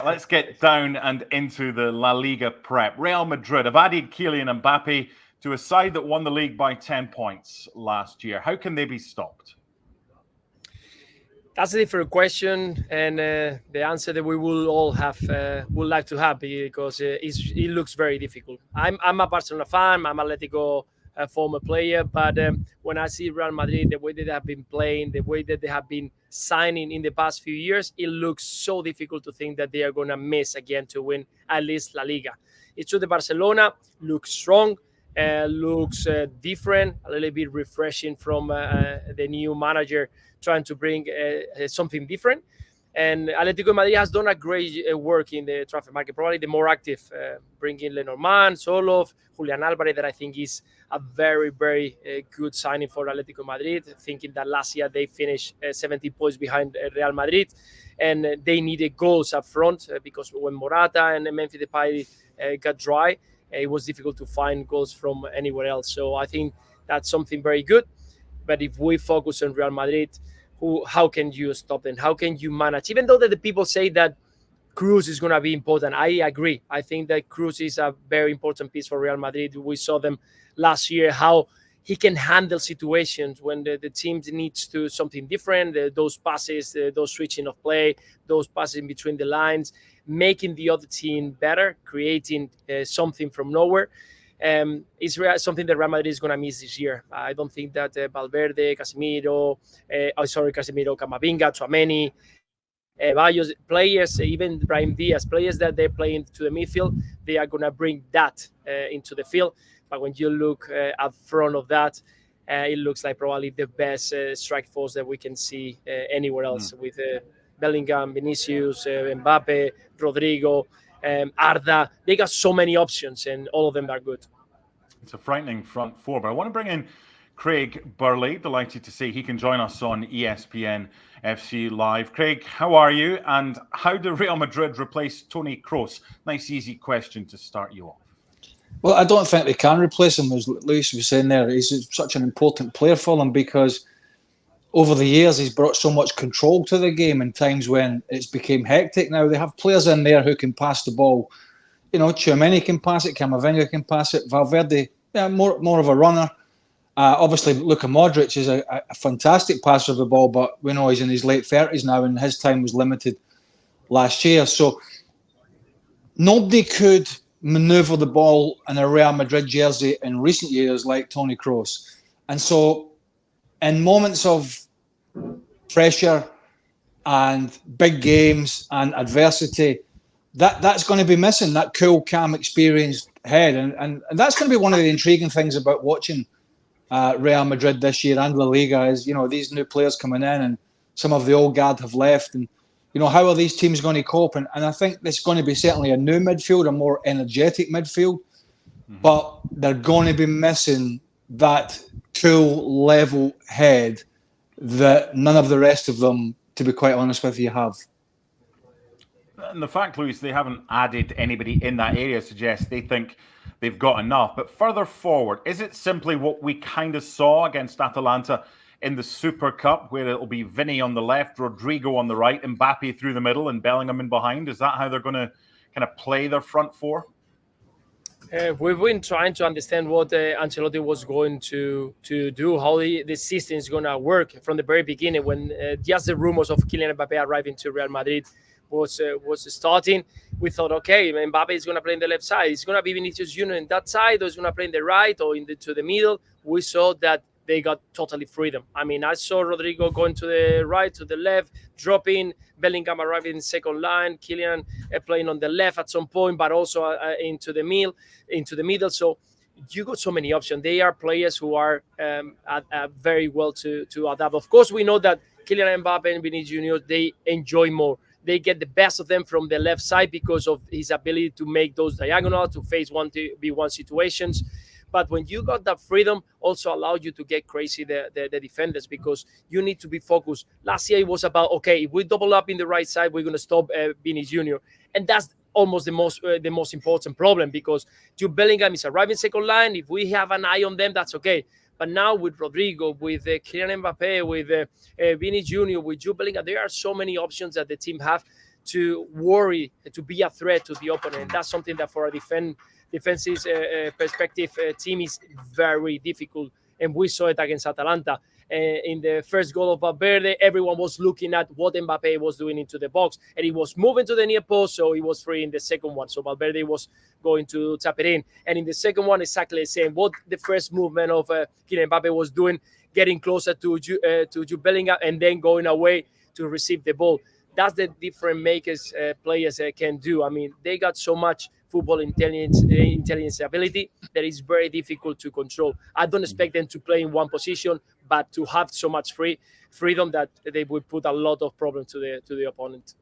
Let's get down and into the La Liga prep. Real Madrid have added Kylian Mbappe to a side that won the league by 10 points last year. How can they be stopped? That's a different question, and the answer that we will all have would like to have, because it looks very difficult. I'm a Barcelona fan. I'm Atletico former player, but when I see Real Madrid, the way that they have been playing, the way that they have been signing in the past few years, it looks so difficult to think that they are going to miss again to win at least La Liga. It's true that Barcelona looks strong, looks different, a little bit refreshing from the new manager trying to bring something different. And Atletico Madrid has done a great work in the transfer market, probably the more active, bringing Lenormand, Solov, Julian Alvarez, that I think is a very, very good signing for Atletico Madrid, thinking that last year they finished 70 points behind Real Madrid, and they needed goals up front because when Morata and Memphis Depay got dry, it was difficult to find goals from anywhere else. So I think that's something very good. But if we focus on Real Madrid, how can you stop them? How can you manage? Even though that the people say that Cruz is going to be important, I agree. I think that Cruz is a very important piece for Real Madrid. We saw them last year, how he can handle situations when the team needs to do something different, those passes, those switching of play, those passes in between the lines, making the other team better, creating something from nowhere. Is something that Real Madrid is going to miss this year. I don't think that Valverde, Casemiro, Camavinga, Tchouaméni, Bayos, players, even Brahim Diaz, players that they're playing to the midfield, they are going to bring that into the field. But when you look up front of that, it looks like probably the best strike force that we can see anywhere else, with Bellingham, Vinicius, Mbappe, Rodrigo, Arda. They got so many options, and all of them are good. It's a frightening front four, but I want to bring in Craig Burley. Delighted to see he can join us on ESPN FC Live. Craig, how are you? And how do Real Madrid replace Toni Kroos? Nice, easy question to start you off. Well, I don't think they can replace him, as Luis was saying there. He's such an important player for them because over the years he's brought so much control to the game in times when it's become hectic. Now they have players in there who can pass the ball. You know, Tchouaméni can pass it, Camavinga can pass it, Valverde, more of a runner. Obviously, Luka Modric is a fantastic passer of the ball, but we know he's in his late 30s now and his time was limited last year. So nobody could manoeuvre the ball in a Real Madrid jersey in recent years like Toni Kroos. And so in moments of pressure and big games and adversity, that's going to be missing, that cool, calm, experienced head. And that's going to be one of the intriguing things about watching Real Madrid this year and La Liga is, you know, these new players coming in and some of the old guard have left. And, you know, how are these teams going to cope? And I think there's going to be certainly a new midfield, a more energetic midfield. But they're going to be missing that cool, level head that none of the rest of them, to be quite honest with you, have. And the fact, Luis, they haven't added anybody in that area suggests they think they've got enough. But further forward, is it simply what we kind of saw against Atalanta in the Super Cup, where it'll be Vinny on the left, Rodrigo on the right, Mbappe through the middle, and Bellingham in behind? Is that how they're going to kind of play their front four? We've been trying to understand what Ancelotti was going to do, how the system is going to work from the very beginning. When just the rumors of Kylian Mbappe arriving to Real Madrid was starting, we thought, okay, Mbappe is going to play in the left side. It's going to be Vinicius Jr. in that side, or he's going to play in the right or to the middle. We saw that they got totally freedom. I mean, I saw Rodrigo going to the right, to the left, dropping, Bellingham arriving in second line, Kylian playing on the left at some point, but also into the middle. So you got so many options. They are players who are very well to adapt. Of course, we know that Kylian Mbappe and Vinicius Jr., they enjoy more. They get the best of them from the left side because of his ability to make those diagonal, to face 1v1 situations. But when you got that freedom, also allowed you to get crazy the defenders, because you need to be focused. Last year it was about, okay, if we double up in the right side, we're going to stop Vinicius Jr. And that's almost the most important problem, because Jude Bellingham is arriving second line. If we have an eye on them, that's okay. But now with Rodrigo, with Kylian Mbappe, with Vinicius Jr., with Jude Bellingham, there are so many options that the team have to worry, to be a threat to the opponent. That's something that for a defensive perspective team is very difficult. And we saw it against Atalanta. In the first goal of Valverde, everyone was looking at what Mbappe was doing into the box, and he was moving to the near post, so he was free in the second one. So Valverde was going to tap it in. And in the second one, exactly the same. What the first movement of Kylian Mbappe was doing, getting closer to Jude Bellingham, and then going away to receive the ball. That's the different players can do. I mean, they got so much football intelligence ability that is very difficult to control. I don't expect them to play in one position, but to have so much freedom that they would put a lot of problems to the opponent.